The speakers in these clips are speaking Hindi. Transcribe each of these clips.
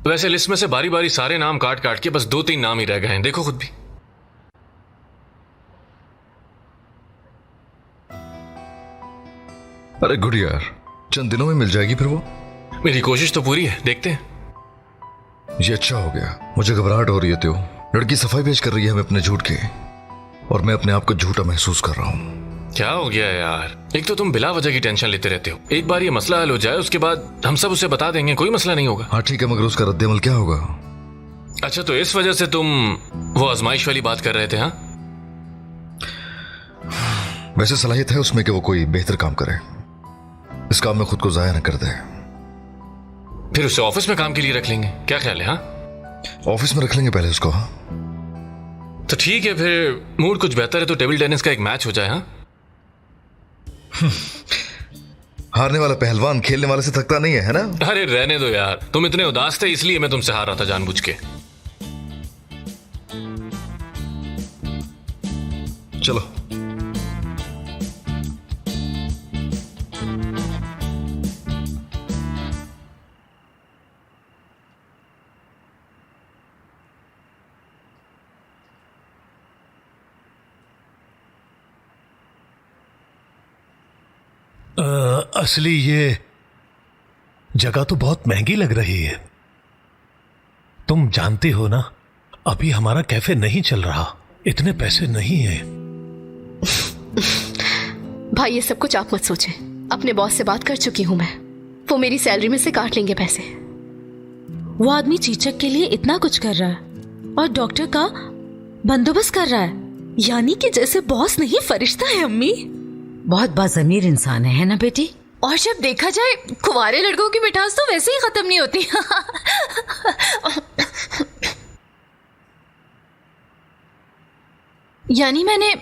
वैसे लिस्ट में से बारी बारी सारे नाम काट काट के बस 2-3 नाम ही रह गए हैं, देखो खुद भी। अरे गुड यार, चंद दिनों में मिल जाएगी फिर वो। मेरी कोशिश तो पूरी है, देखते हैं। ये अच्छा हो गया, मुझे घबराहट हो रही है। त्यो लड़की सफाई पेश कर रही है हमें अपने झूठ के, और मैं अपने आप को झूठा महसूस कर रहा हूँ। क्या हो गया यार? एक तो तुम बिला वजह की टेंशन लेते रहते हो। एक बार ये मसला हल हो जाए उसके बाद हम सब उसे बता देंगे, कोई मसला नहीं होगा। हाँ ठीक है, मगर उसका रद्द-ए-अमल क्या होगा? अच्छा, तो इस वजह से तुम वो आजमाइश वाली बात कर रहे थे? हाँ, वैसे सलाहियत है उसमें कि वो कोई बेहतर काम करे, इस काम में खुद को जाया न कर दे। फिर उसे ऑफिस में काम के लिए रख लेंगे, क्या ख्याल है? हाँ, ऑफिस में रख लेंगे पहले उसको। हाँ तो ठीक है, फिर मूड कुछ बेहतर है तो टेबल टेनिस का एक मैच हो जाए। हाँ, हारने वाला पहलवान खेलने वाले से थकता नहीं है ना? अरे रहने दो यार, तुम इतने उदास थे इसलिए मैं तुमसे हार रहा था जानबूझ के। चलो। असली ये जगह तो बहुत महंगी लग रही है। तुम जानती हो ना, अभी हमारा कैफे नहीं चल रहा, इतने पैसे नहीं है। भाई ये सब कुछ आप मत सोचें, अपने बॉस से बात कर चुकी हूं मैं, वो मेरी सैलरी में से काट लेंगे पैसे। वो आदमी चीचक के लिए इतना कुछ कर रहा है और डॉक्टर का बंदोबस्त कर रहा है, यानी कि जैसे बॉस नहीं फरिश्ता है। अम्मी बहुत बाज़मीर इंसान है ना बेटी? और जब देखा जाए कुंवारे लड़कों की मिठास तो वैसे ही खत्म नहीं होती। यानी मैंने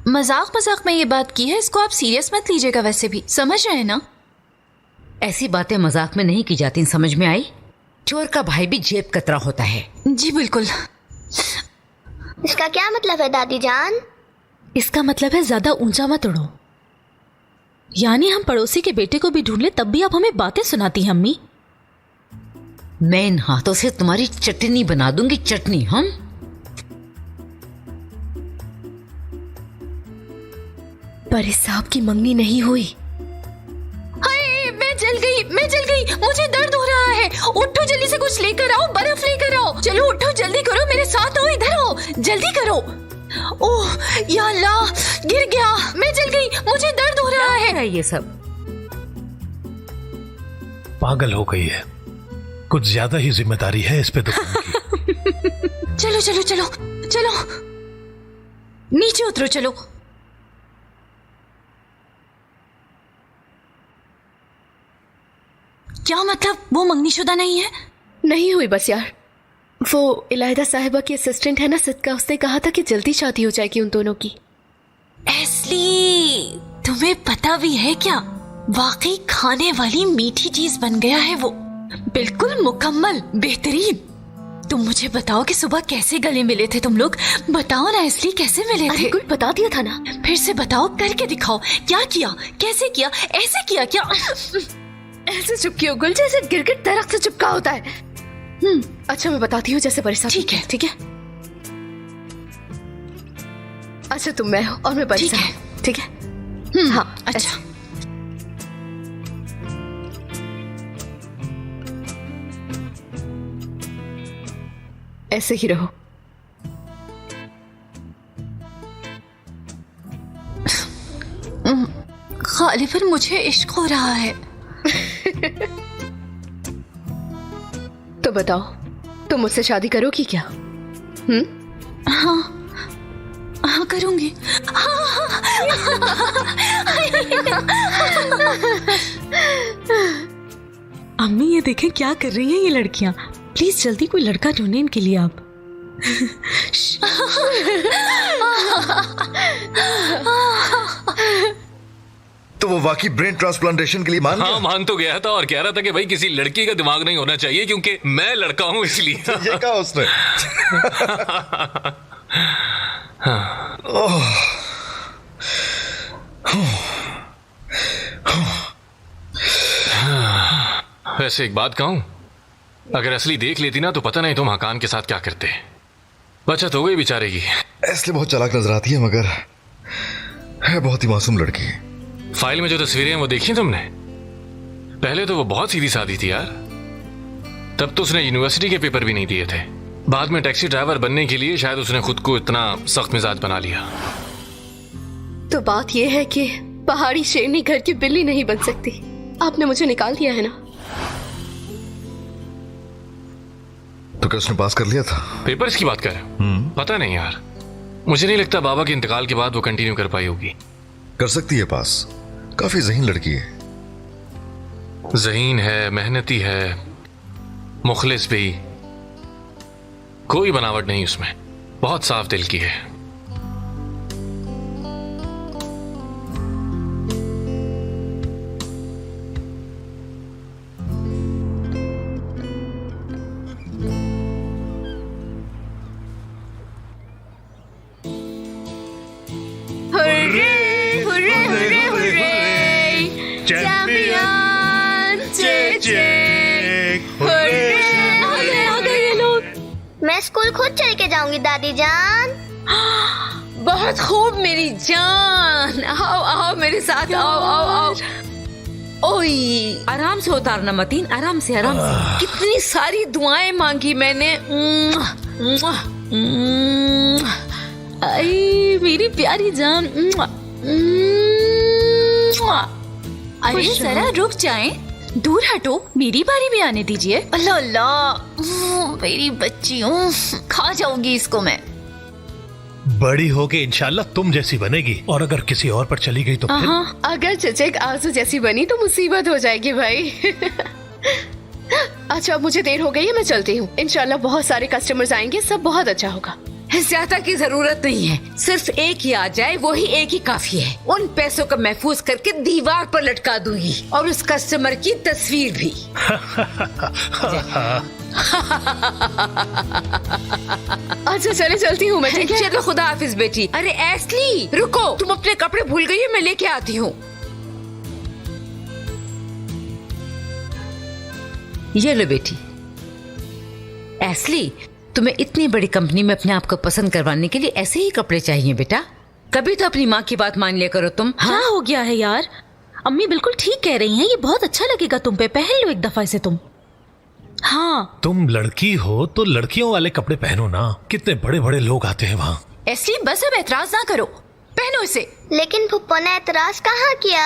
मजाक मजाक में ये बात की है, इसको आप सीरियस मत लीजिएगा। वैसे भी समझ रहे हैं ना, ऐसी बातें मजाक में नहीं की जाती, समझ में आई? चोर का भाई भी जेब कतरा होता है। जी बिल्कुल। इसका क्या मतलब है दादी जान? इसका मतलब है ज्यादा ऊंचा मत उड़ो। यानी हम पड़ोसी के बेटे को भी ढूंढ ले तब भी आप हमें बातें सुनाती हैं अम्मी। मैं इन हाथों से तुम्हारी चटनी बना दूंगी, चटनी। हम पर इस साहब की मंगनी नहीं हुई। हाय, मैं जल गई, मैं जल गई, मुझे दर्द हो रहा है। उठो जल्दी से, कुछ लेकर आओ, बर्फ लेकर आओ। चलो उठो, जल्दी करो, मेरे साथ आओ, इधर आओ, जल्दी करो। ओह या अल्लाह, गिर गया, मैं जल गई, मुझे दर्द हो रहा है। ये सब पागल हो गई है, कुछ ज्यादा ही जिम्मेदारी है इस पे दुकान की। चलो चलो चलो चलो, नीचे उतरो, चलो। क्या मतलब, वो मंगनीशुदा नहीं है? नहीं हुई बस यार, वो इलायदा साहिबा की असिस्टेंट है ना सिद्का, उसने कहा था कि जल्दी शादी हो जाएगी उन दोनों की। एस्ली, तुम्हें पता भी है क्या, वाकई खाने वाली मीठी चीज बन गया है वो, बिल्कुल मुकम्मल, बेहतरीन। तुम मुझे बताओ कि सुबह कैसे गले मिले थे तुम लोग? बताओ ना एस्ली, कैसे मिले थे? कुछ बता दिया था ना। फिर से बताओ, करके दिखाओ, क्या किया, कैसे किया, ऐसे किया क्या? ऐसे चुपकी हो गुल, जैसे गिरगिट दरख्त से चिपका होता है। अच्छा मैं बताती हूँ, जैसे परेशान। ठीक है, ठीक है। अच्छा तुम मैं हो और मैं परेशान, ठीक है? हाँ अच्छा। ऐसे ही रहो। गालिबन मुझे इश्क हो रहा है। तो बताओ, तुम मुझसे शादी करोगी क्या? हाँ हाँ करूंगी। अम्मी ये देखें क्या कर रही हैं ये लड़कियां। प्लीज जल्दी कोई लड़का ढूंढें इनके लिए आप। तो वो वाकई ब्रेन ट्रांसप्लांटेशन के लिए मान गया? हाँ मान तो गया था और कह रहा था कि भाई किसी लड़की का दिमाग नहीं होना चाहिए क्योंकि मैं लड़का हूं इसलिए। ये कहा उसने? वैसे एक बात कहूं, अगर असली देख लेती ना तो पता नहीं तुम हकान के साथ क्या करते। बचत हो गई बेचारे की। इसलिए बहुत चालाक नजर आती है मगर है बहुत ही मासूम लड़की। फाइल में जो तस्वीरें हैं वो देखी तुमने? पहले तो वो बहुत सीधी सादी थी यार। तब तो उसने यूनिवर्सिटी के पेपर भी नहीं दिए थे। बाद में टैक्सी ड्राइवर बनने के लिए शायद उसने खुद को इतना सख्त मिजाज बना लिया। तो बात यह है कि पहाड़ी शेरनी घर की बिल्ली नहीं बन सकती। आपने मुझे निकाल दिया है ना। तो क्या उसने पास कर लिया था? पेपर्स की बात कर रहे हो? पता नहीं यार, मुझे नहीं लगता बाबा के इंतकाल के बाद वो कंटिन्यू कर पाई होगी। कर सकती है पास, काफी ज़हीन लड़की है। ज़हीन है, मेहनती है, मुखलिस भी, कोई बनावट नहीं उसमें, बहुत साफ दिल की है। मैं स्कूल खुद चल के जाऊंगी दादी जान। बहुत खूब मेरी जान, आओ आओ मेरे साथ, आओ आओ आओ। ओए आराम से उतारना मतीन, आराम से आराम से। कितनी सारी दुआएं मांगी मैंने। आई मेरी प्यारी जान। अरे जरा रुक जाएं, दूर हटो, मेरी बारी भी आने दीजिए। अल्लाह अल्लाह, मेरी बच्ची, खा जाऊंगी इसको मैं। बड़ी होके इंशाल्लाह तुम जैसी बनेगी, और अगर किसी और पर चली गई तो फिर? अगर चचक आंसू जैसी बनी तो मुसीबत हो जाएगी भाई। अच्छा मुझे देर हो गई है, मैं चलती हूँ। इंशाल्लाह बहुत सारे कस्टमर्स आएंगे, सब बहुत अच्छा होगा। ज्यादा की जरूरत नहीं है, सिर्फ एक ही आ जाए, वो ही एक ही काफी है। उन पैसों को महफूज करके दीवार पर लटका दूंगी, और उस कस्टमर की तस्वीर भी। अच्छा चले चलती हूँ मैं, ठीक है? चलो खुदा हाफिज बेटी। अरे एस्ली रुको, तुम अपने कपड़े भूल गई हो, मैं लेके आती हूँ। ये लो बेटी। एस्ली, तुम्हें इतनी बड़ी कंपनी में अपने आप को पसंद करवाने के लिए ऐसे ही कपड़े चाहिए बेटा। कभी तो अपनी माँ की बात मान लिया करो तुम। क्या हो गया है यार? अम्मी बिल्कुल ठीक कह रही हैं, ये बहुत अच्छा लगेगा तुम पे, पहन लो एक दफा इसे तुम। हाँ तुम लड़की हो तो लड़कियों वाले कपड़े पहनो ना, कितने बड़े बड़े लोग आते हैं वहाँ। ऐसी बस अब एतराज ना करो, पहनो इसे। लेकिन फुप्पो ने एतराज कहाँ किया?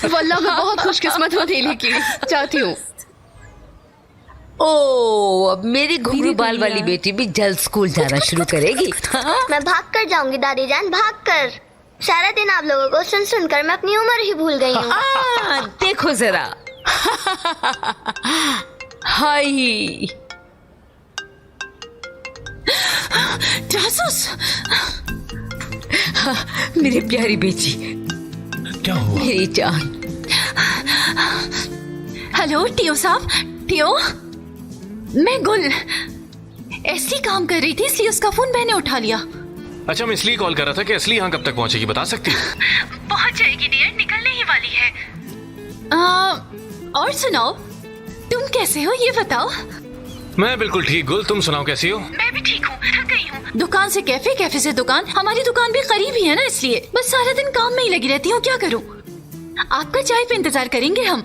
वल्लाह मैं बहुत खुशकिस्मत हूँ नीली की। चाहती हूँ। ओ अब मेरी घुंघरू बाल वाली बेटी भी जल्द स्कूल जाना शुरू करेगी। मैं भाग कर जाऊंगी दादी जान, भाग कर। सारा दिन आप लोगों को सुन सुनकर मैं अपनी उम्र ही भूल गई हूँ। देखो जरा। हाय जासूस। मेरी प्यारी बेटी। क्या हुआ? मेरी जान। हेलो टियो साहब। टियो, मैं गुल। ऐसी काम कर रही थी इसलिए उसका फोन मैंने उठा लिया। अच्छा मैं इसलिए कॉल कर रहा था कि असली यहाँ कब तक पहुँचेगी, बता सकती है? पहुंच जाएगी डियर, निकलने ही वाली है। और सुनाओ, तुम कैसे हो ये बताओ। मैं बिल्कुल ठीक गुल, तुम सुनाओ कैसी हो? मैं भी ठीक हूँ, थक गई हूँ। दुकान से कैफे, कैफे से दुकान, हमारी दुकान भी करीब ही है ना, इसलिए बस सारा दिन काम में ही लगी रहती हूँ। क्या करूँ? आपका चाय पे इंतजार करेंगे हम।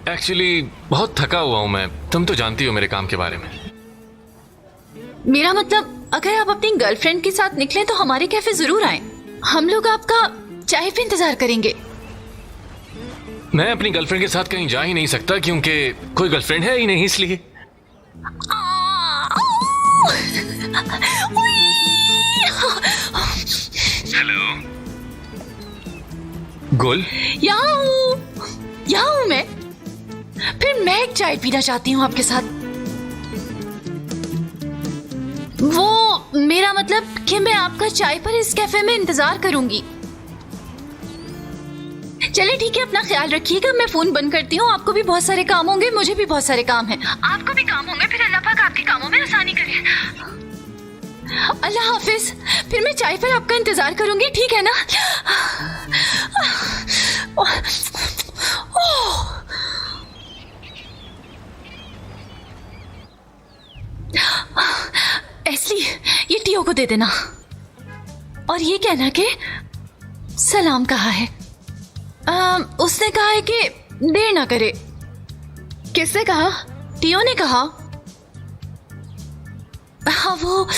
एक्चुअली बहुत थका हुआ हूँ मैं, तुम तो जानती हो मेरे काम के बारे में। मेरा मतलब अगर आप अपनी गर्लफ्रेंड के साथ निकले तो हमारे कैफे जरूर आए, हम लोग आपका चाय पे इंतजार करेंगे। मैं अपनी गर्लफ्रेंड के साथ कहीं जा ही नहीं सकता क्योंकि कोई गर्लफ्रेंड है ही नहीं, इसलिए। हेलो गुल। यहाँ हूँ मैं। फिर मैं एक चाय पीना चाहती हूँ आपके साथ। वो मेरा मतलब कि मैं आपका चाय पर इस कैफे में इंतजार करूंगी। चलिए ठीक है, अपना ख्याल रखिएगा। मैं फोन बंद करती हूँ। आपको भी बहुत सारे काम होंगे, मुझे भी बहुत सारे काम हैं। आपको भी काम होंगे, फिर अल्लाह पाक आपके कामों में आसानी करे। अल्लाह हाफिज। फिर मैं चाय पर आपका इंतजार करूंगी, ठीक है ना? एस्ली, ये टियो को दे देना और ये कहना कि सलाम कहा है। उसने कहा है कि देर ना करे। किसने कहा? टियो ने कहा। हाँ, वो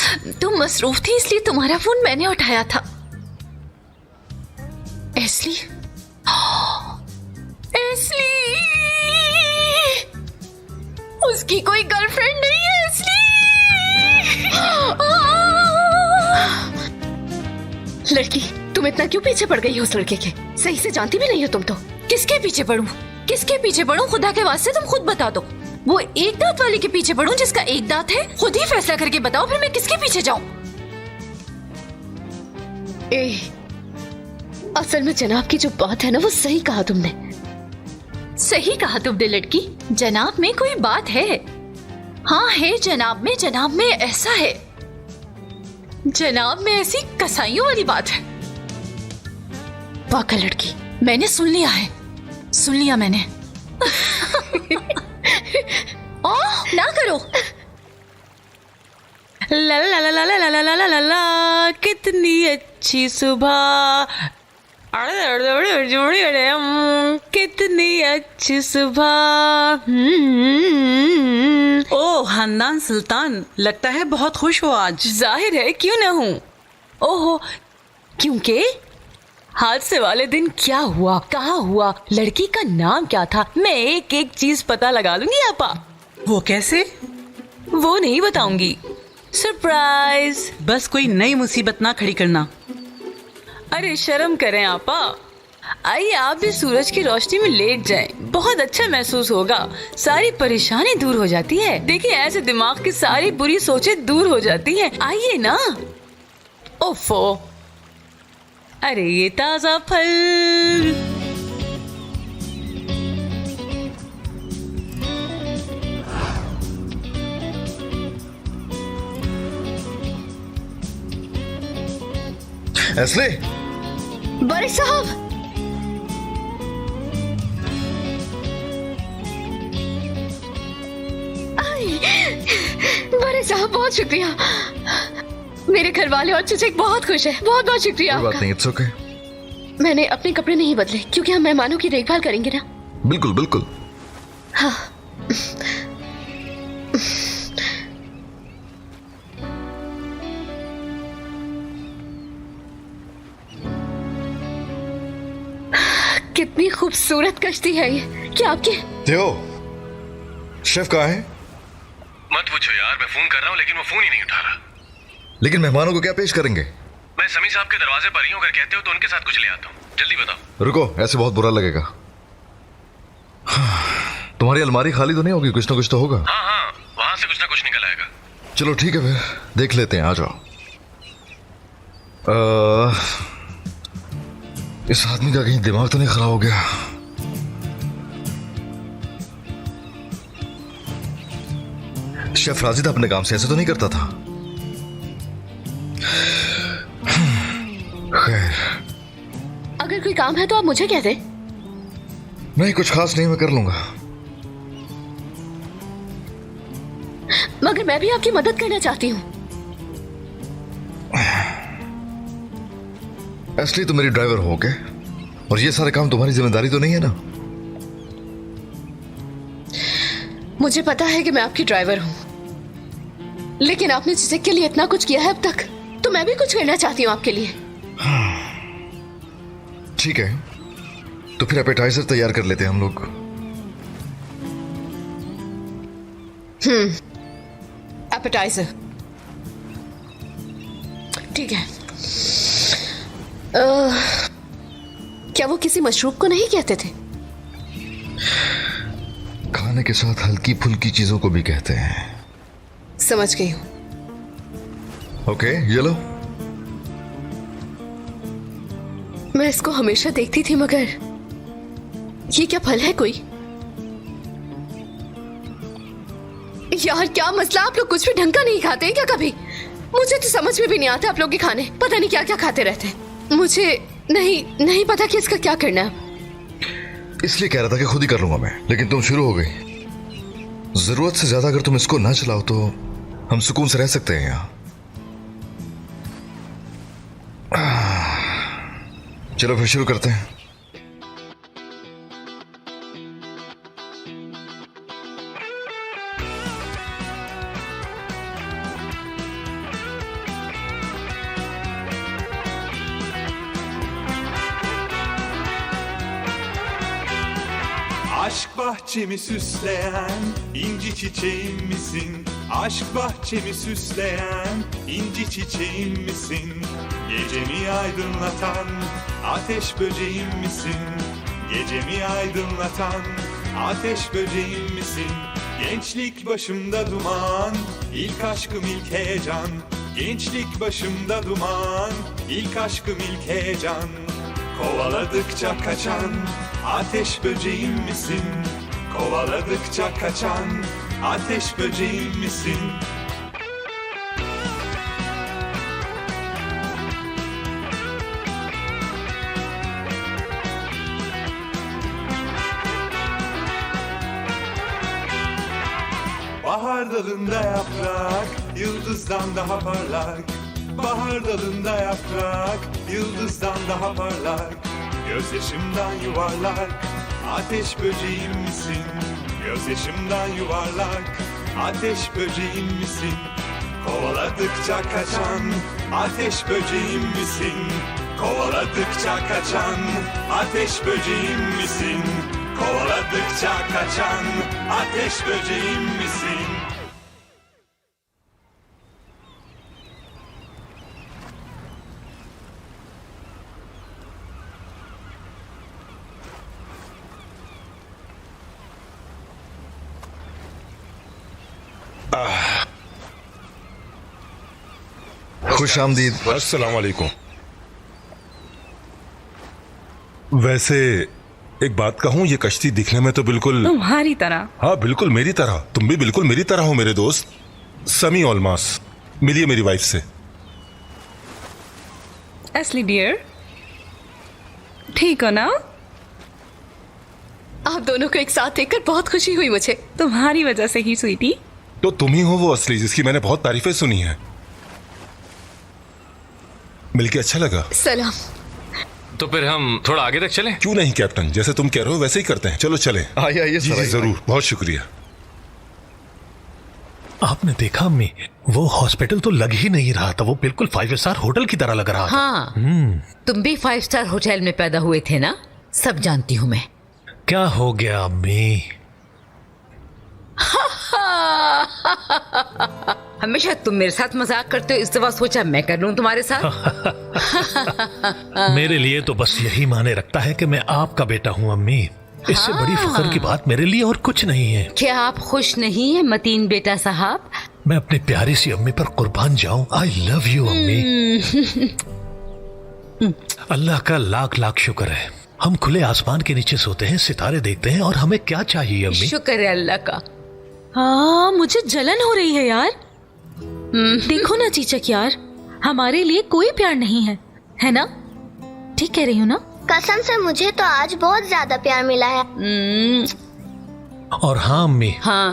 तुम मसरूफ थी इसलिए तुम्हारा फोन मैंने उठाया था। एस्ली, एस्ली, उसकी कोई गर्लफ्रेंड नहीं है एस्ली। लड़की, तुम इतना क्यों पीछे पड़ गई हो उस लड़के के? सही से जानती भी नहीं हो तुम तो। किसके पीछे पड़ूं? किसके पीछे पड़ूं? खुदा के वास्ते तुम खुद बता दो। वो एक दांत वाले के पीछे पड़ूं जिसका एक दांत है? खुद ही फैसला करके बताओ, फिर मैं किसके पीछे जाऊं? असल में जनाब की जो बात है ना, वो सही कहा तुमने। सही कहा तुमने लड़की। जनाब में कोई बात है। हाँ है, जनाब में ऐसा है। जनाब में ऐसी कसाईयों वाली बात है। वाकई लड़की, मैंने सुन लिया है, सुन लिया मैंने। ओह, ना करो। ला ला ला ला ला ला ला ला ला ला, कितनी अच्छी सुबह, कितनी अच्छी सुबह। ओ हन्नान सुल्तान, लगता है बहुत खुश हो आज। जाहिर है, क्यों ना हूँ। ओहो, क्योंकि हादसे वाले दिन क्या हुआ, कहाँ हुआ, लड़की का नाम क्या था, मैं एक एक चीज पता लगा लूंगी आपा। वो कैसे? वो नहीं बताऊंगी, सरप्राइज। बस कोई नई मुसीबत ना खड़ी करना। अरे शर्म करें आपा। आइए आप भी सूरज की रोशनी में लेट जाएं, बहुत अच्छा महसूस होगा। सारी परेशानी दूर हो जाती है। देखिए, ऐसे दिमाग की सारी बुरी सोचें दूर हो जाती हैं। आइए ना। ओफो, अरे ये ताजा फल। एस्ली, बड़े साहब, बड़े साहब बहुत शुक्रिया। मेरे घर वाले और चचेक बहुत खुश है। बहुत बहुत शुक्रिया कोई बात आपका। नहीं, इट्स ओके। मैंने अपने कपड़े नहीं बदले क्योंकि हम मेहमानों की देखभाल करेंगे ना। बिल्कुल बिल्कुल। हाँ। कितनी खूबसूरत कश्ती है ये। क्या आपके? थियो, शेफ कहाँ है? मत पूछो यार, मैं फोन कर रहा हूँ लेकिन वो फोन ही नहीं उठा रहा। लेकिन मेहमानों को क्या पेश करेंगे? मैं समी साहब के दरवाजे पर ही हूँ, अगर कहते हो तो उनके साथ कुछ ले आता हूँ। जल्दी बताओ। रुको, ऐसे बहुत बुरा लगेगा। तुम्हारी अलमारी खाली तो नहीं होगी? कुछ ना कुछ तो होगा। हाँ, वहां से कुछ ना कुछ निकल आएगा। चलो ठीक है, फिर देख लेते हैं। आ जाओ। इस आदमी का कहीं दिमाग तो नहीं खराब हो गया? शेफ राजिद अपने काम से ऐसे तो नहीं करता था? खैर, अगर कोई काम है तो आप मुझे कह दें। नहीं, कुछ खास नहीं, मैं कर लूंगा। मगर मैं भी आपकी मदद करना चाहती हूँ। एस्ली, तुम मेरी ड्राइवर हो के, और ये सारे काम तुम्हारी जिम्मेदारी तो नहीं है ना? मुझे पता है कि मैं आपकी ड्राइवर हूँ, लेकिन आपने जिसे के लिए इतना कुछ किया है अब तक, तो मैं भी कुछ करना चाहती हूँ आपके लिए। ठीक है, तो फिर एपेटाइजर तैयार कर लेते हैं हम लोग। एपेटाइजर, ठीक है। क्या वो किसी मशरूब को नहीं कहते थे? खाने के साथ हल्की फुल्की चीजों को भी कहते हैं। समझ गई हूँ। ओके, ये लो। मैं इसको हमेशा देखती थी, मगर ये क्या फल है कोई? यार क्या मसला, आप लोग कुछ भी ढंग का नहीं खाते हैं क्या कभी? मुझे तो समझ में भी नहीं आता आप लोग के खाने। पता नहीं क्या क्या खाते रहते हैं। मुझे नहीं पता कि इसका क्या करना है। इसलिए कह रहा था कि खुद ही कर लूंगा मैं, लेकिन तुम शुरू हो गई। जरूरत से ज्यादा अगर तुम इसको ना चलाओ तो हम सुकून से रह सकते हैं यहाँ। चलो फिर शुरू करते हैं। Aşk bahçemi süsleyen inci çiçeğim misin? Aşk bahçemi süsleyen inci çiçeğim misin? Gecemi aydınlatan ateş böceğim misin? Gecemi aydınlatan ateş böceğim misin? Gençlik başımda duman, ilk aşkım ilk heyecan. Gençlik başımda duman, ilk aşkım ilk heyecan. Kovaladıkça kaçan ateş böceğim misin? Kovaladıkça kaçan ateş böceğim misin? Bahar dalında yaprak, yıldızdan daha parlak. Bahar dalında yaprak, yıldızdan daha parlak. Gözyaşımdan yuvarlak, ateş böceğim misin? Gözyaşımdan yuvarlak, ateş böceğim misin? Kovaladıkça kaçan, ateş böceğim misin? Kovaladıkça kaçan, ateş böceğim misin? Kovaladıkça kaçan, ateş böceğim misin? खुश आमदीद। अस्सलाम वालेकुम। वैसे एक बात कहूं, ये कश्ती दिखने में तो बिल्कुल तुम्हारी तरह। हाँ बिल्कुल मेरी तरह। तुम भी बिल्कुल मेरी तरह हो मेरे दोस्त। समी ओलमास, मिलिए मेरी वाइफ से। असली डियर, ठीक हो ना? आप दोनों को एक साथ देखकर बहुत खुशी हुई मुझे। तुम्हारी वजह से ही स्वीटी। तो तुम ही हो वो असली जिसकी मैंने बहुत तारीफें सुनी है। मिलके अच्छा लगा। सलाम। तो फिर हम थोड़ा आगे तक चलें? क्यों नहीं कैप्टन, जैसे तुम कह रहे हो वैसे ही करते हैं। चलो चलें। आइए आइए जी सर, जी आइए। जरूर, बहुत शुक्रिया। आपने देखा अम्मी, वो हॉस्पिटल तो लग ही नहीं रहा था, वो बिल्कुल 5 स्टार होटल की तरह लग रहा था। हाँ, तुम भी 5 स्टार होटल में पैदा हुए थे ना, सब जानती हूँ मैं। क्या हो गया अम्मी? हमेशा तुम मेरे साथ मजाक करते हो, इस दफा सोचा मैं कर लूं तुम्हारे साथ। मेरे लिए तो बस यही माने रखता है कि मैं आपका बेटा हूँ अम्मी। इससे बड़ी फख्र की बात मेरे लिए और कुछ नहीं है। क्या आप खुश नहीं है मतीन बेटा साहब? मैं अपनी प्यारी सी अम्मी पर कुर्बान जाऊं। आई लव यू अम्मी। अल्लाह का लाख लाख शुक्र है, हम खुले आसमान के नीचे सोते हैं, सितारे देखते हैं, और हमें क्या चाहिए अम्मी? शुक्र है अल्लाह का। हाँ, मुझे जलन हो रही है यार। देखो ना चीचक यार, हमारे लिए कोई प्यार नहीं है ना? ठीक कह रही हूँ ना? कसम से मुझे तो आज बहुत ज्यादा प्यार मिला है। और हाँ अम्मी, हाँ,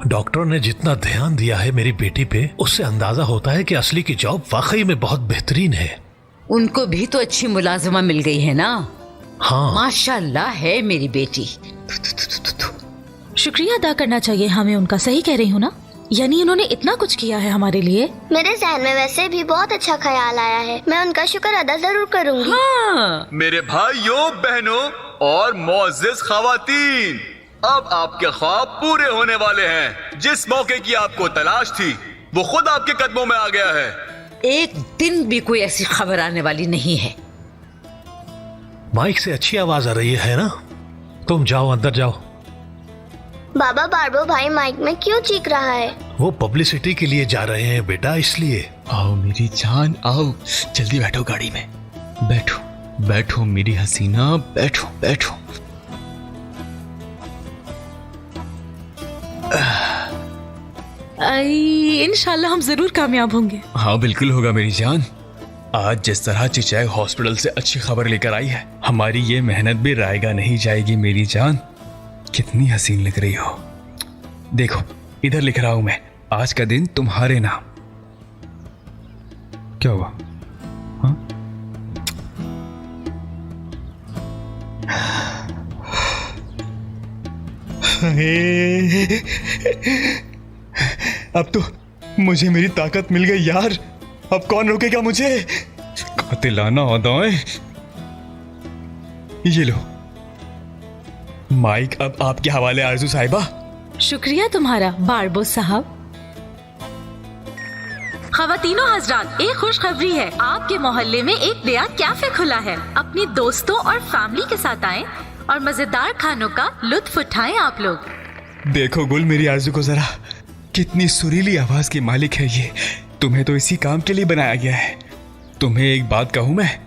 डॉक्टर ने जितना ध्यान दिया है मेरी बेटी पे, उससे अंदाजा होता है कि असली की जॉब वाकई में बहुत बेहतरीन है। उनको भी तो अच्छी मुलाजिमा मिल गई है ना। हाँ माशाल्लाह है मेरी बेटी। शुक्रिया अदा करना चाहिए हमें उनका। सही कह रही हूँ ना? यानी उन्होंने इतना कुछ किया है हमारे लिए। मेरे जहन में वैसे भी बहुत अच्छा ख्याल आया है, मैं उनका शुक्र अदा जरूर करूंगी। हाँ। मेरे भाइयों बहनों और मोअज़्ज़िज़ ख़वातीन, अब आपके ख्वाब पूरे होने वाले हैं। जिस मौके की आपको तलाश थी वो खुद आपके कदमों में आ गया है। एक दिन भी कोई ऐसी खबर आने वाली नहीं है। माइक से अच्छी आवाज आ रही है ना? तुम जाओ, अंदर जाओ। बाबा बारबो भाई माइक में क्यों चीख रहा है? वो पब्लिसिटी के लिए जा रहे हैं बेटा, इसलिए। आओ मेरी जान आओ, जल्दी बैठो गाड़ी में। बैठो बैठो मेरी हसीना, बैठो बैठो। इंशाल्लाह हम जरूर कामयाब होंगे। हाँ बिल्कुल होगा मेरी जान। आज जिस तरह चिचैक हॉस्पिटल से अच्छी खबर लेकर आई है, हमारी ये मेहनत भी रायगा नहीं जाएगी मेरी जान। कितनी हसीन लग रही हो। देखो इधर लिख रहा हूं मैं, आज का दिन तुम्हारे नाम। क्या हुआ? हाँ? अब तो मुझे मेरी ताकत मिल गई यार। अब कौन रोकेगा मुझे? कातिलाना अदाएं। ये लो माइक अब आपके हवाले आरजू साहिबा। शुक्रिया तुम्हारा बारबो साहब। खवातीनो हजरात, एक खुशखबरी है। आपके मोहल्ले में एक नया कैफे खुला है। अपने दोस्तों और फैमिली के साथ आएं और मजेदार खानों का लुत्फ उठाएं आप लोग। देखो गुल, मेरी आरजू को जरा, कितनी सुरीली आवाज की मालिक है ये। तुम्हें तो इसी काम के लिए बनाया गया है। तुम्हें एक बात कहूं मैं,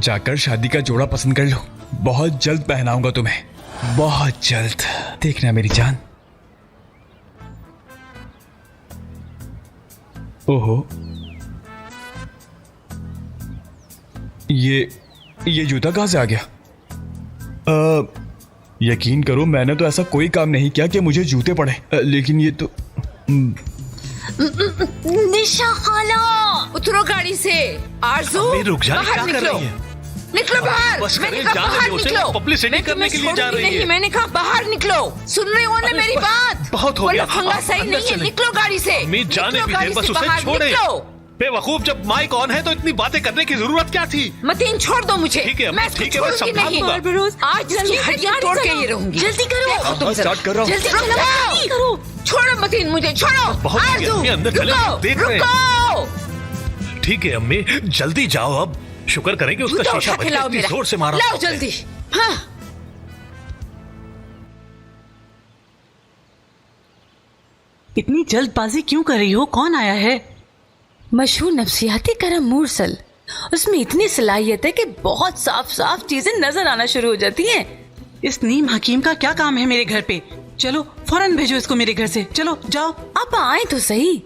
जाकर शादी का जोड़ा पसंद कर लो। बहुत जल्द पहनाऊंगा तुम्हें, बहुत जल्द। देखना मेरी जान। ओहो, ये जूता कहां से आ गया? यकीन करो मैंने तो ऐसा कोई काम नहीं किया कि मुझे जूते पड़े। लेकिन ये तो निशा खाला, उतरो गाड़ी से। आरजू, रुक जा, बाहर निकलो। निकलो बाहर। मैंने कहा बाहर निकलो। पब्लिसिटी करने के लिए जा रही है। नहीं, मैंने कहा बाहर निकलो। सुन रहे हो ना मेरी बात? बहुत हो गया। पंगा सही नहीं है। निकलो गाड़ी से। जाने भी दे, बस उसे छोड़े। बेवकूफ, जब माइक ऑन है तो इतनी बातें करने की जरूरत क्या थी? मतीन छोड़ दो मुझे। ठीक है, मैं संभाल लूंगा। आज इसकी हड्डियां तोड़ के ही रहूंगी। जल्दी करो। स्टार्ट कर रहा हूँ। जल्दी करो। छोड़ो मतीन, मुझे छोड़ो। आरजू, रुको। ठीक है अम्मी, जल्दी जाओ। अब शुक्र करें कि उसका शीशा इतनी जोर से मारा। लाओ जल्दी। हाँ। इतनी जल्दबाजी क्यों कर रही हो? कौन आया है? मशहूर नफ्सियाती करम मुरसल। उसमें इतनी सलाहियत है कि बहुत साफ साफ चीजें नजर आना शुरू हो जाती हैं। इस नीम हकीम का क्या काम है मेरे घर पे? चलो फौरन भेजो इसको मेरे घर से। चलो जाओ। आप आए तो सही।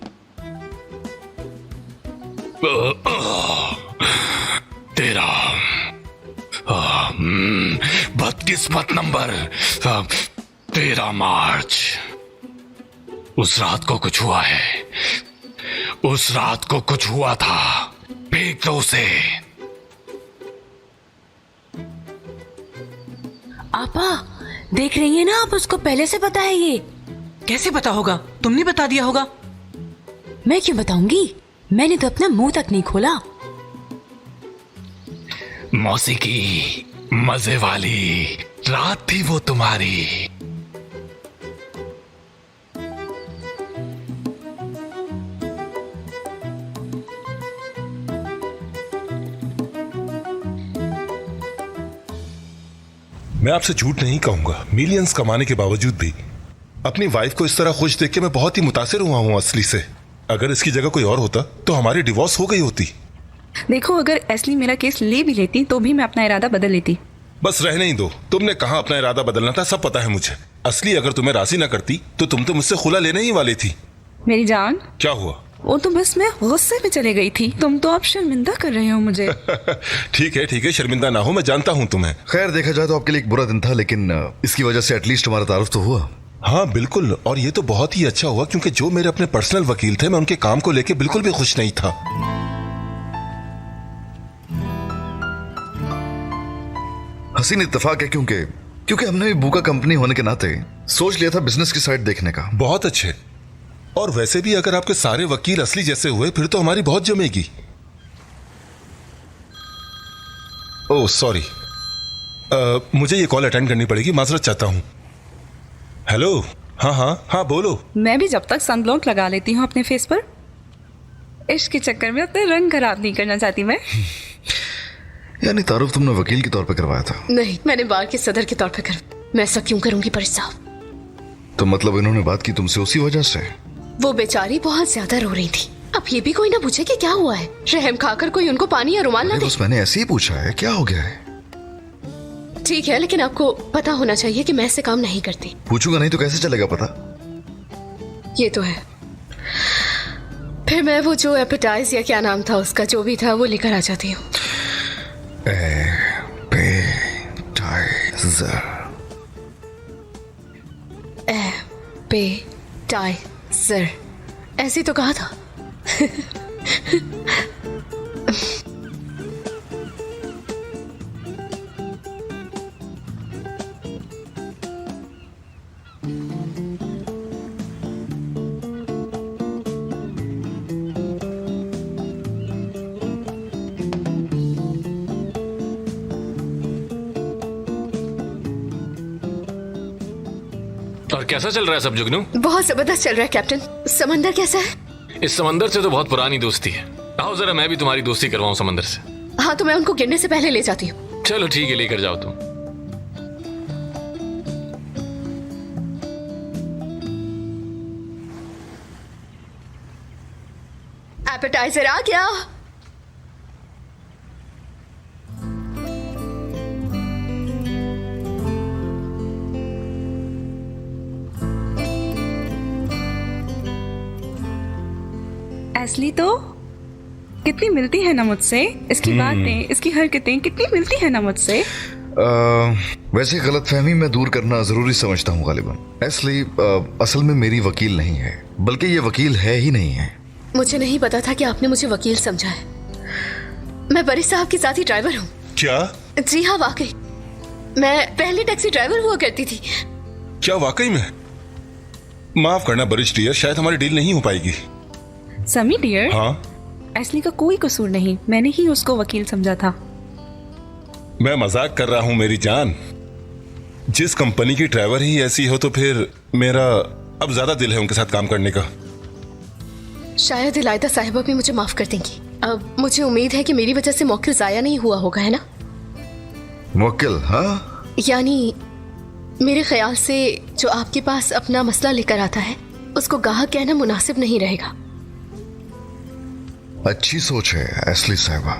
तेरा बदकिस्मत नंबर 13 मार्च। उस रात को कुछ हुआ है। उस रात को कुछ हुआ था। फेंक दो उसे। आपा देख रही है ना, आप उसको पहले से पता है ये। कैसे पता होगा? तुमने बता दिया होगा। मैं क्यों बताऊंगी? मैंने तो अपना मुंह तक नहीं खोला। मौसीकी मजे वाली रात थी वो तुम्हारी। मैं आपसे झूठ नहीं कहूंगा, मिलियंस कमाने के बावजूद भी अपनी वाइफ को इस तरह खुश देख के मैं बहुत ही मुतासिर हुआ हूं असली से। अगर इसकी जगह कोई और होता तो हमारी डिवोर्स हो गई होती। देखो, अगर असली मेरा केस ले भी लेती तो भी मैं अपना इरादा बदल लेती। बस रहने ही दो। तुमने कहा अपना इरादा बदलना था, सब पता है मुझे। असली अगर तुम्हें राजी ना करती तो तुम तो मुझसे खुला लेने ही वाली थी। मेरी जान, क्या हुआ? वो तो बस मैं गुस्से में चले गई थी। तुम तो आप शर्मिंदा कर रहे हो मुझे। ठीक है, शर्मिंदा ना हो, मैं जानता हूँ तुम्हें। खैर देखा जाए तो आपके लिए एक बुरा दिन था, लेकिन इसकी वजह से एटलीस्ट हमारा तारुफ तो हुआ। हाँ बिल्कुल, और ये तो बहुत ही अच्छा हुआ क्योंकि जो मेरे अपने पर्सनल वकील थे, मैं उनके काम को लेके बिल्कुल भी खुश नहीं था। हसीन इत्तेफाक है क्योंकि हमने भी बूका कंपनी होने के नाते सोच लिया था बिजनेस की साइड देखने का। बहुत अच्छे। और वैसे भी अगर आपके सारे वकील असली जैसे हुए फिर तो हमारी बहुत जमेगी। ओह सॉरी, मुझे ये कॉल अटेंड करनी पड़ेगी, माजरत चाहता हूँ। हेलो। हाँ बोलो। मैं भी जब तक सनब्लॉक लगा लेती हूँ अपने फेस पर, इश्क के चक्कर में अपने रंग खराब नहीं करना चाहती मैं। यानी तारुफ तुमने वकील के तौर पे करवाया था? नहीं, मैंने बार के सदर के तौर पे कर। मैं ऐसा क्यों करूंगी परी साहब? तो मतलब इन्होंने बात की तुमसे उसी वजह से? वो बेचारी बहुत ज्यादा रो रही थी। अब ये भी कोई ना पूछे कि क्या हुआ है। रहम खाकर कोई उनको पानी या रुमाल ना दे। बस मैंने ऐसे ही पूछा है, क्या हो गया है? ठीक है, लेकिन आपको पता होना चाहिए कि मैं ऐसे काम नहीं करती। पूछूंगा नहीं तो कैसे चलेगा पता? ये तो है। फिर मैं वो जो एपेटाइज या क्या नाम था उसका, जो भी था, वो लेकर आ जाती हूँ। ऐसे तो कहा था। और कैसा चल रहा है सब जुगनू? बहुत जबरदस्त चल रहा है कैप्टन। समंदर कैसा है? इस समंदर से तो बहुत पुरानी दोस्ती है। आओ जरा मैं भी तुम्हारी दोस्ती करवाऊं समंदर से। हाँ तो मैं उनको गिरने से पहले ले जाती हूँ। चलो ठीक है, लेकर जाओ तुम। एपेटाइजर आ गया। असली तो कितनी मिलती है ना मुझसे। इसकी बातें, इसकी हरकतें कितनी मिलती है ना मुझसे। वैसे गलतफहमी मैं दूर करना जरूरी समझता हूँ गालिबन। एस्ली असल में मेरी वकील नहीं है, बल्कि ये वकील है ही नहीं है। मुझे नहीं पता था कि आपने मुझे वकील समझा है। मैं बरी साहब की साथी ड्राइवर हूँ। क्या? जी हाँ वाकई। मैं पहले टैक्सी ड्राइवर हुआ करती थी। क्या वाकई में? माफ करना बरिश डियर, शायद हमारी डील नहीं हो पाएगी। समी डियर, हाँ? असली का कोई कसूर नहीं, मैंने ही उसको वकील समझा था। मैं मजाक कर रहा हूँ मेरी जान। जिस कंपनी की ड्राइवर ही ऐसी हो तो फिर मेरा अब ज्यादा दिल है उनके साथ काम करने का। शायद इलायदा साहिबा भी मुझे माफ कर देंगी। अब मुझे उम्मीद है कि मेरी वजह से मौकिल जाया नहीं हुआ होगा, है ना? मौकिल? हाँ, यानी मेरे ख्याल से जो आपके पास अपना मसला लेकर आता है उसको गाहक कहना मुनासिब नहीं रहेगा। अच्छी सोच है एस्ली साहिबा।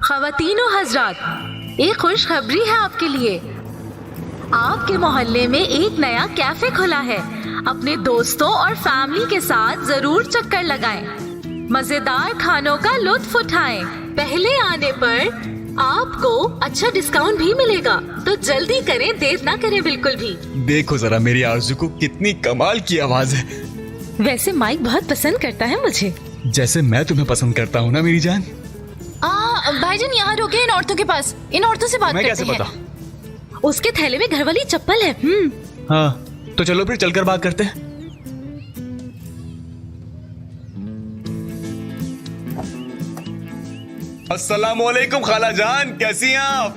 ख़वातीन और हज़रात, एक खुशखबरी है आपके लिए। आपके मोहल्ले में एक नया कैफे खुला है। अपने दोस्तों और फैमिली के साथ जरूर चक्कर लगाएं। मजेदार खानों का लुत्फ उठाएं। पहले आने पर आपको अच्छा डिस्काउंट भी मिलेगा, तो जल्दी करें, देर ना करें बिल्कुल भी। देखो जरा मेरी आरज़ू को, कितनी कमाल की आवाज है। वैसे माइक बहुत पसंद करता है मुझे, जैसे मैं तुम्हें पसंद करता हूँ ना मेरी जान। भाईजान यहाँ रोके, इन औरतों के पास, इन औरतों से बात मैं करते कैसे हैं। पता? उसके थैले में घर वाली चप्पल है। हाँ तो चलो फिर चलकर बात करते हैं। अस्सलामुअलैकुम खाला जान, कैसी हैं आप?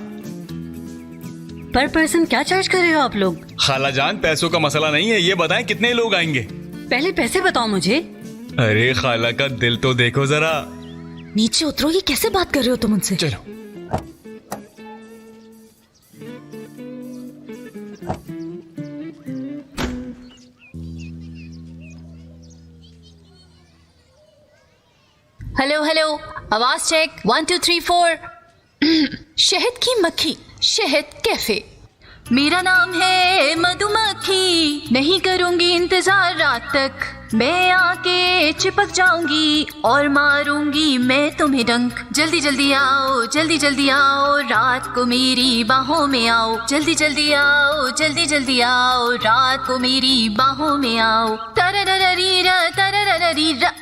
पर पर्सन क्या चार्ज कर रहे हो आप लोग? खाला जान, पैसों का मसला नहीं है, ये बताएं कितने लोग आएंगे? पहले पैसे बताओ मुझे। अरे खाला का दिल तो देखो जरा। नीचे उतरो, ये कैसे बात कर रहे हो तुम उनसे? चलो। हेलो हेलो, आवाज चेक, 1 2 3 4। शहद की मक्खी, शहद कैफे। मेरा नाम है मधुमक्खी, नहीं करूंगी इंतजार रात तक। मैं आके चिपक जाऊंगी और मारूंगी मैं तुम्हें डंक। जल्दी जल्दी आओ, जल्दी जल्दी आओ, रात को मेरी बाहों में आओ। जल्दी जल्दी आओ, जल्दी जल्दी आओ, रात को मेरी बाहों में आओ। तरररीरा तरररीरा।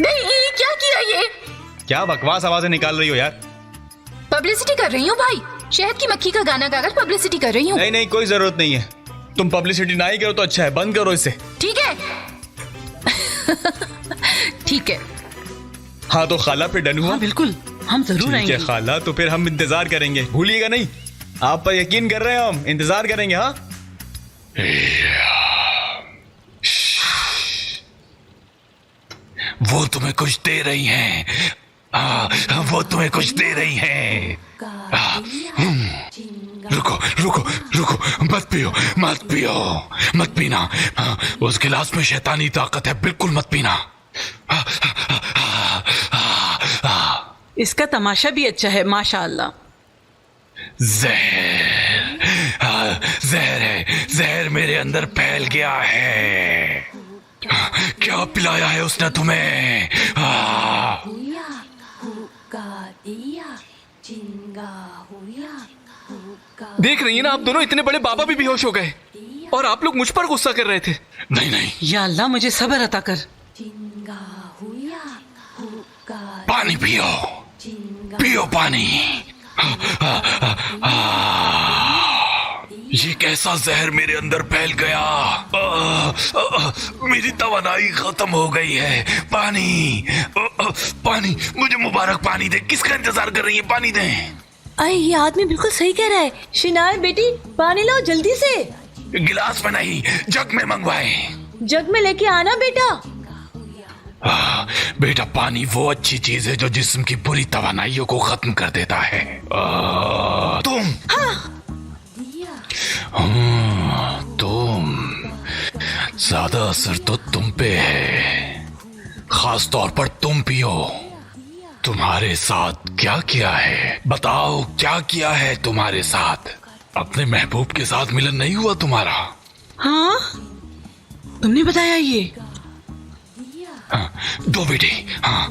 नहीं, क्या किया ये? क्या बकवास आवाजें निकाल रही हो यार? पब्लिसिटी कर रही हूँ भाई, शहद की मक्खी का गाना गाकर पब्लिसिटी कर रही हूँ। नहीं नहीं, कोई जरूरत नहीं है। तुम पब्लिसिटी ना ही करो तो अच्छा है, बंद करो इसे। ठीक है। ठीक है। हाँ तो खाला फिर डन हुआ? हाँ, बिल्कुल, हम जरूर आएंगे। ठीक है खाला, तो फिर हम इंतजार करेंगे, भूलिएगा नहीं। आप पर यकीन कर रहे हैं, हम इंतजार करेंगे। हाँ वो तुम्हें कुछ दे रही हैं। वो तुम्हें कुछ दे रही हैं। रुको रुको रुको, मत पियो मत पियो, मत पीना। उस गिलास में शैतानी ताकत है, बिल्कुल मत पीना। इसका तमाशा भी अच्छा है माशाअल्लाह। जहर, जहर है, जहर मेरे अंदर फैल गया है। क्या पिलाया है उसने तुम्हें? देख रही है ना, आप दोनों इतने बड़े बाबा भी बेहोश हो गए और आप लोग मुझ पर गुस्सा कर रहे थे। नहीं नहीं, या अल्लाह मुझे सब्र अता कर। पानी पियो, पियो पानी। ये कैसा जहर मेरे अंदर फैल गया? मेरी तवानाई खत्म हो गई है। पानी, पानी, मुझे मुबारक पानी दे। किसका इंतजार कर रही है? पानी दे। अरे ये आदमी बिल्कुल सही कह रहा है। शिनाय बेटी पानी लाओ जल्दी से। गिलास में नहीं, जग में मंगवाए। जग में लेके आना बेटा। बेटा, पानी वो अच्छी चीज है जो जिस्म की बुरी तवानाइयों को खत्म कर देता है। तुम तुम ज्यादा असर तो तुम पे है, खास तौर पर तुम पियो। तुम्हारे साथ क्या किया है? बताओ, क्या किया है तुम्हारे साथ? अपने महबूब के साथ मिलन नहीं हुआ तुम्हारा? हाँ, तुमने बताया ये? हाँ, दो बेटे। हाँ,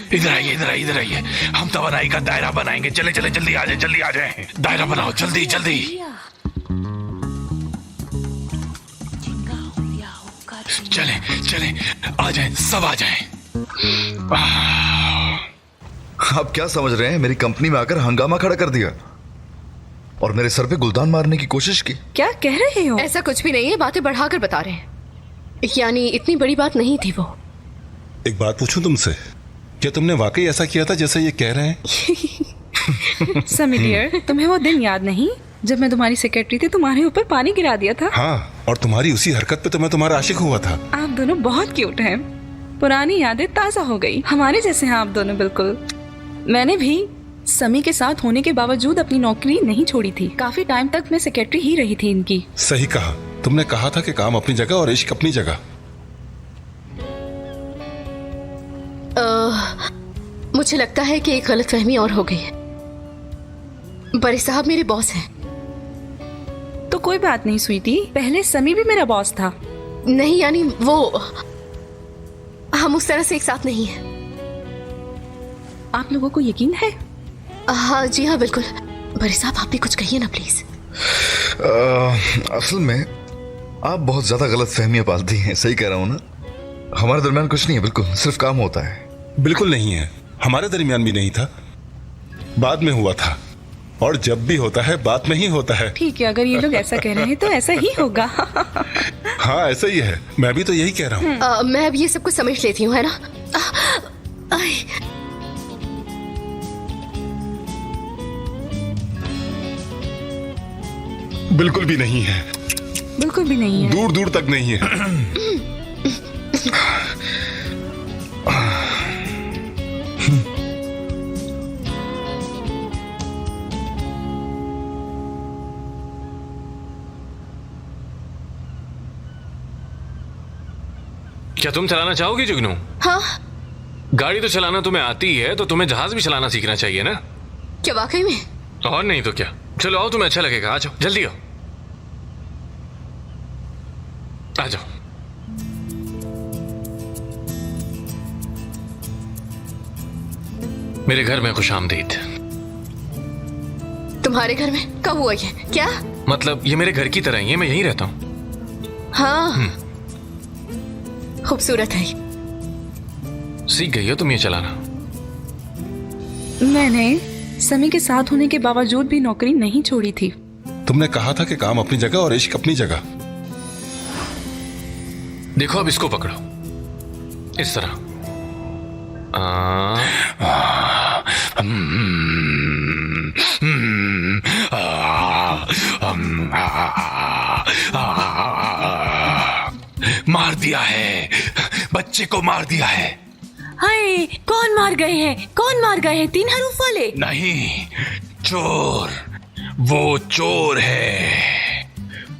इधर आइए, इधर आइए, इधर आइए। हम तवानाई का दायरा बनाएंगे। चले चले, जल्दी आ जाए, जल्दी आ जाए। दायरा बनाओ, जल्दी जल्दी। चले चले, आ जाए, सब आ जाए। आप क्या समझ रहे हैं? मेरी कंपनी में आकर हंगामा खड़ा कर दिया और मेरे सर पे गुलदान मारने की कोशिश की। क्या कह रहे हो? ऐसा कुछ भी नहीं है, बातें बढ़ाकर बता रहे हैं। यानी इतनी बड़ी बात नहीं थी वो। एक बात पूछूं तुमसे, क्या तुमने वाकई ऐसा किया था जैसा ये कह रहे हैं? समी डियर, तुम्हें वो दिन याद नहीं जब मैं तुम्हारी सेक्रेटरी थी, तुम्हारे ऊपर पानी गिरा दिया था? हाँ, और तुम्हारी उसी हरकत पे तो मैं तुम्हारा आशिक हुआ था। आप दोनों बहुत क्यूट हैं। पुरानी यादें ताजा हो गई। हमारे जैसे हैं आप दोनों बिल्कुल। मैंने भी समी के साथ होने के बावजूद अपनी नौकरी नहीं छोड़ी थी। काफी टाइम तक मैं सेक्रेटरी ही रही थी इनकी। सही कहा तुमने। कहा था कि काम अपनी जगह और इश्क अपनी जगह। मुझे लगता है कि एक गलतफहमी और हो गई है। बड़े साहब मेरे बॉस हैं। तो कोई बात नहीं स्वीटी, पहले समी भी मेरा बॉस था। नहीं, यानी वो, हम उस तरह से एक साथ नहीं हैं। आप लोगों को यकीन है? हाँ जी हाँ, बिल्कुल। बड़े साहब आप भी कुछ कहिए ना प्लीज। असल में आप बहुत ज्यादा गलत फहमियां पालती हैं। सही कह रहा हूँ ना? हमारे दरमियान कुछ नहीं है, बिल्कुल सिर्फ काम होता है। बिल्कुल नहीं है, हमारे दरमियान भी नहीं था, बाद में हुआ था। और जब भी होता है बात में ही होता है। ठीक है, अगर ये लोग ऐसा कह रहे हैं तो ऐसा ही होगा। हाँ, ऐसा ही है। मैं भी तो यही कह रहा हूँ। मैं अब ये सब कुछ समझ लेती हूँ, है ना? बिल्कुल भी नहीं है। बिल्कुल भी नहीं है। दूर दूर तक नहीं है। क्या तुम चलाना चाहोगी जुगनू? हाँ। गाड़ी तो चलाना तुम्हें आती है, तो तुम्हें जहाज भी चलाना सीखना चाहिए ना? क्या वाकई में? और नहीं तो क्या। चलो आओ, तुम्हें अच्छा लगेगा। आ जाओ, जल्दी आओ, आ जाओ। मेरे घर में खुशामदीद। तुम्हारे घर में कब हुआ ये? क्या मतलब? ये मेरे घर की तरह ही है, मैं यहीं रहता हूँ। हाँ, खूबसूरत है। सीख गई हो तुम ये चलाना? मैंने समी के साथ होने के बावजूद भी नौकरी नहीं छोड़ी थी। तुमने कहा था कि काम अपनी जगह और इश्क अपनी जगह। देखो, अब इसको पकड़ो इस तरह। मार दिया है, बच्चे को मार दिया है। हाय, कौन मार गए हैं? कौन मार गए हैं? 3 हरूफ वाले? नहीं, चोर। वो चोर है।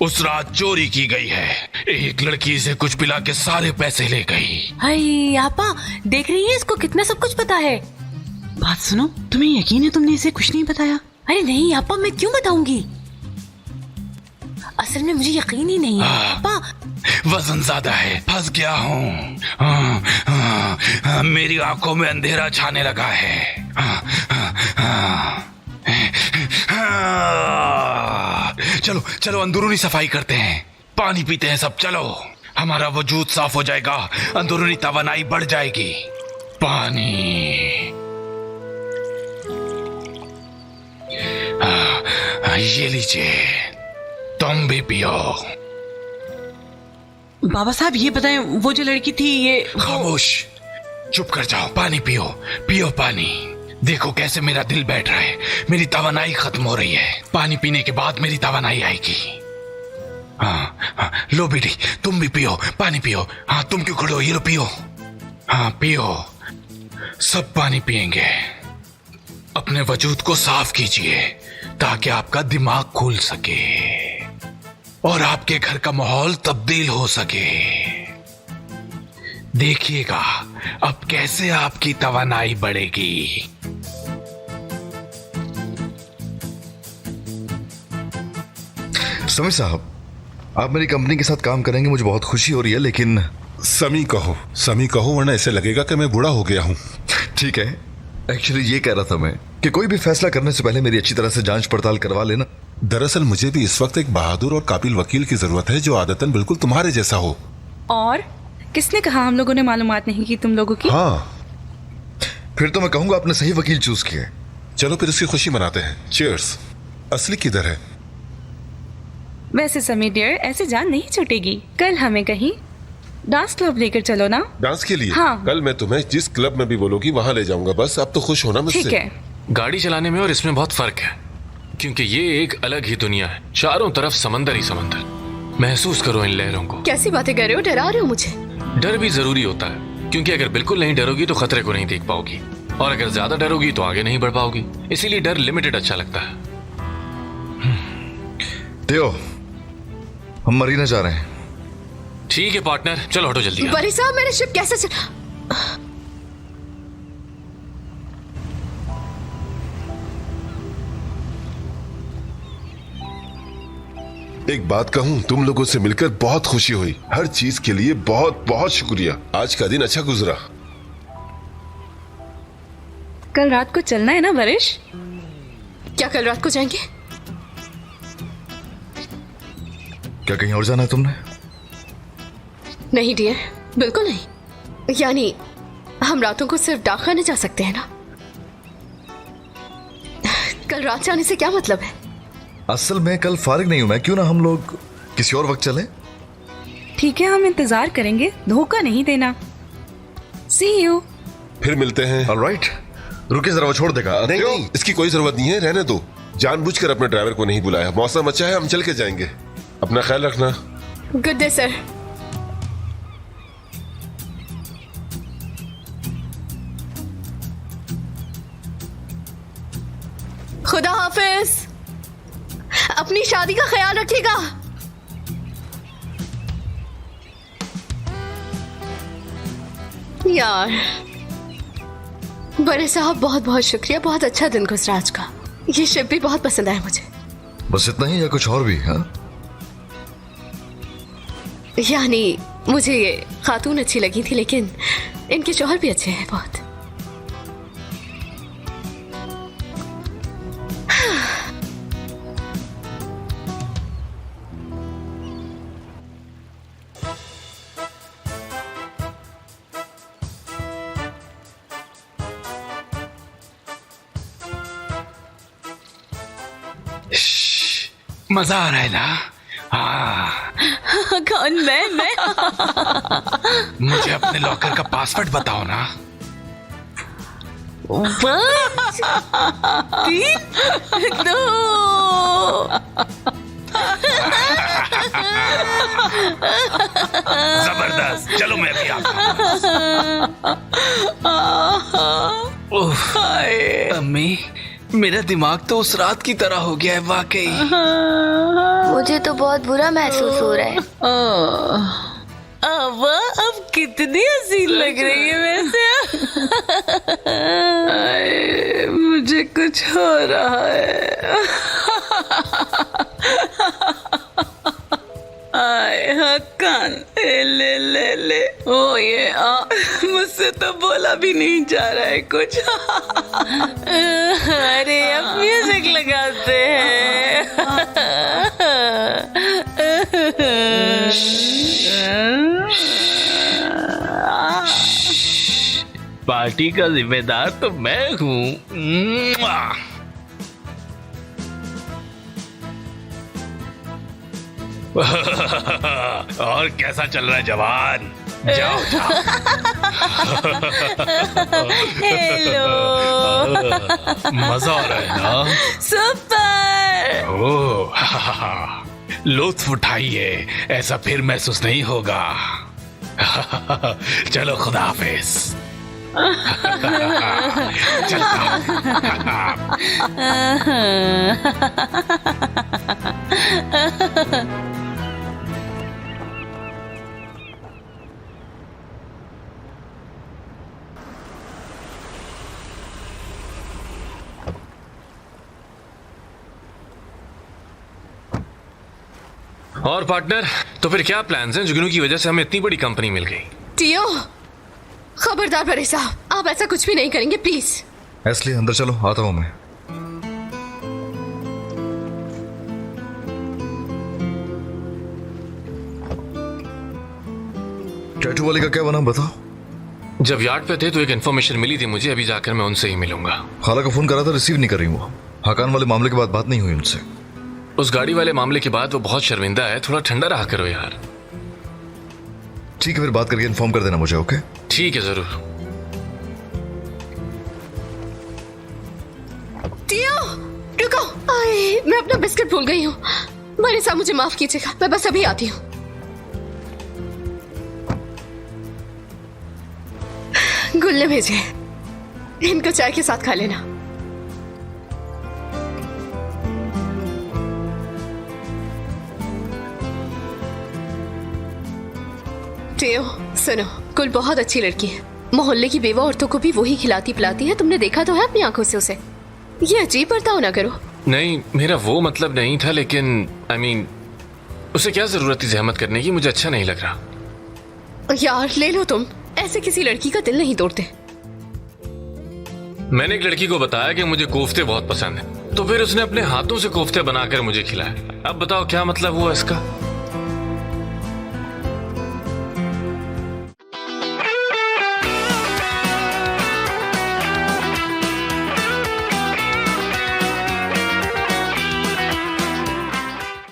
उस रात चोरी की गई है। एक लड़की से कुछ पिला के सारे पैसे ले गई। हाय आपा, देख रही है इसको कितना सब कुछ पता है। बात सुनो, तुम्हें यकीन है तुमने इसे कुछ नहीं बताया? अरे नहीं आपा, मैं क्यों बताऊंगी, असल में मुझे यकीन ही नहीं है आपा। वजन ज्यादा है, फंस गया हूँ। मेरी आंखों में अंधेरा छाने लगा है। चलो चलो अंदरूनी सफाई करते हैं, पानी पीते हैं सब। चलो, हमारा वजूद साफ हो जाएगा, अंदरूनी तवानाई बढ़ जाएगी। पानी। ये लीजिए, तुम भी पियो। बाबा साहब ये बताएं, वो जो लड़की थी ये खामोश, चुप कर जाओ। पानी पियो, पियो पानी। देखो कैसे मेरा दिल बैठ रहा है, मेरी तवानाई खत्म हो रही है। पानी पीने के बाद मेरी तवानाई आएगी। हाँ, लो बेटी तुम भी पियो, पानी पियो। हाँ तुम क्यों खड़े हो, ये लो पियो। हाँ पियो, सब पानी पिएंगे। अपने वजूद को साफ कीजिए ताकि आपका दिमाग खुल सके और आपके घर का माहौल तब्दील हो सके। देखिएगा अब कैसे आपकी तवानाई बढ़ेगी। समी साहब, आप मेरी कंपनी के साथ काम करेंगे, मुझे बहुत खुशी हो रही है, लेकिन समी कहो वरना ऐसे लगेगा कि मैं बूढ़ा हो गया हूँ। ठीक है, एक्चुअली ये कह रहा था मैं कि कोई भी फैसला करने से पहले मेरी अच्छी तरह से जांच पड़ताल करवा लेना। दरअसल मुझे भी इस वक्त एक बहादुर और काबिल वकील की जरूरत है जो आदतन बिल्कुल तुम्हारे जैसा हो। और किसने कहा हम लोगों ने मालूमात नहीं की तुम लोगों की? हाँ, फिर तो मैं कहूंगा आपने सही वकील चूज किया। चलो फिर इसकी खुशी मनाते हैं। चीयर्स। असली किधर है? वैसे समी डियर, ऐसे जान नहीं छूटेगी। कल हमें कहीं डांस क्लब लेकर चलो ना। डांस के लिए? हाँ। कल मैं तुम्हें जिस क्लब में भी बोलोगी वहां ले जाऊंगा। बस अब तो खुश होना मुझसे। ठीक है। गाड़ी चलाने में और इसमें बहुत फर्क है, क्योंकि ये एक अलग ही दुनिया है, चारों तरफ समंदर ही समंदर। महसूस करो इन लहरों को। कैसी बातें कर रहे हो, डरा रहे हो मुझे? डर भी जरूरी होता है, क्योंकि अगर बिल्कुल नहीं डरोगी तो खतरे को नहीं देख पाओगी, और अगर ज्यादा डरोगी तो आगे नहीं बढ़ पाओगी। इसीलिए डर लिमिटेड अच्छा लगता है। देओ, हम मरीना जा रहे हैं। ठीक है पार्टनर, चलो हटो जल्दी। बरी साहब, मेरे शिप कैसे एक बात कहूं, तुम लोगों से मिलकर बहुत खुशी हुई। हर चीज के लिए बहुत बहुत शुक्रिया। आज का दिन अच्छा गुजरा। कल रात को चलना है ना बरिश? क्या कल रात को जाएंगे? क्या कहीं और जाना है तुमने? नहीं डियर, बिल्कुल नहीं। यानी हम रातों को सिर्फ डाक खाने जा सकते हैं ना। कल रात जाने से क्या मतलब है? असल में कल फारिग नहीं हूं मैं, क्यों ना हम लोग किसी और वक्त चले? ठीक है, हम इंतजार करेंगे, धोखा नहीं देना। सी यू। फिर मिलते हैं। ऑलराइट, रुके जरा, वो छोड़ देगा। नहीं, इसकी कोई जरूरत नहीं है, रहने दो। जानबूझकर अपने ड्राइवर को नहीं बुलाया। मौसम अच्छा है, हम चल के जाएंगे। अपना ख्याल रखना। Good day sir. खुदा हाफिज, अपनी शादी का ख्याल रखिएगा। यार बड़े साहब, बहुत बहुत शुक्रिया, बहुत अच्छा दिन गुजरा आज का। ये शिप भी बहुत पसंद आया मुझे। बस इतना ही या कुछ और भी? हाँ, यानी मुझे ये खातून अच्छी लगी थी, लेकिन इनके शौहर भी अच्छे हैं बहुत। मजा आ रहा है ना? हाँ। कौन? मैं मुझे अपने लॉकर का पासवर्ड बताओ ना। 1 3 2। जबरदस्त, चलो मैं भी आता हूं। अम्मी मेरा दिमाग तो उस रात की तरह हो गया है वाकई। मुझे तो बहुत बुरा महसूस हो रहा है। अब कितनी हसीन लग रही है वैसे। मुझे कुछ हो रहा है। आए हक्कान, ले ले ले। ओ ये मुझसे तो बोला भी नहीं जा रहा है कुछ। अरे अब म्यूजिक लगाते हैं। पार्टी का जिम्मेदार तो मैं हूँ। और कैसा चल रहा है जवान? जाओ जाओ। हेलो। मजा आ रहा है ना? सुपर। ओह, लुत्फ उठाइए, ऐसा फिर महसूस नहीं होगा। चलो खुदा हाफिज। चलता हूं। और पार्टनर, तो फिर क्या प्लान्स हैं? जुगनू की वजह से हमें इतनी बड़ी कंपनी मिल गई। टियो, खबरदार बड़े साहब, आप ऐसा कुछ भी नहीं करेंगे प्लीज। एस्ली अंदर चलो, आता हूं मैं। टैटू वाले का क्या बना बताओ? जब यार्ड पे थे तो एक इन्फॉर्मेशन मिली थी मुझे, अभी जाकर मैं उनसे ही मिलूंगा। खाला का फोन करा था, रिसीव नहीं कर रही वो। हकान वाले मामले के बाद बात नहीं हुई उनसे। उस गाड़ी वाले मामले के बाद वो बहुत शर्मिंदा है, थोड़ा ठंडा रहा करो यार। ठीक है, फिर बात करके इन्फॉर्म कर देना मुझे, ओके? ठीक है जरूर। टियो, रुको। आए, मैं अपना बिस्किट भूल गई हूँ। बड़े साहब मुझे माफ कीजिएगा, मैं बस अभी आती हूँ। गुल्ले भेजे, इनको चाय के साथ खा लेना। टियो, सुनो, कुल बहुत अच्छी लड़की है। मोहल्ले की बेवा औरतों को भी वही खिलाती पिलाती है। तुमने देखा तो है अपनी आंखों से उसे। ये अजीब बर्ताव ना करो। नहीं, मेरा वो मतलब नहीं था, लेकिन I mean, उसे क्या जरूरत थी जहमत करने की? मुझे अच्छा नहीं लग रहा। यार ले लो तुम, ऐसे किसी लड़की का दिल नहीं तोड़ते। मैंने एक लड़की को बताया कि मुझे कोफ्ते बहुत पसंद है, तो फिर उसने अपने हाथों से कोफ्ते बनाकर मुझे खिलाए। अब बताओ क्या मतलब हुआ इसका?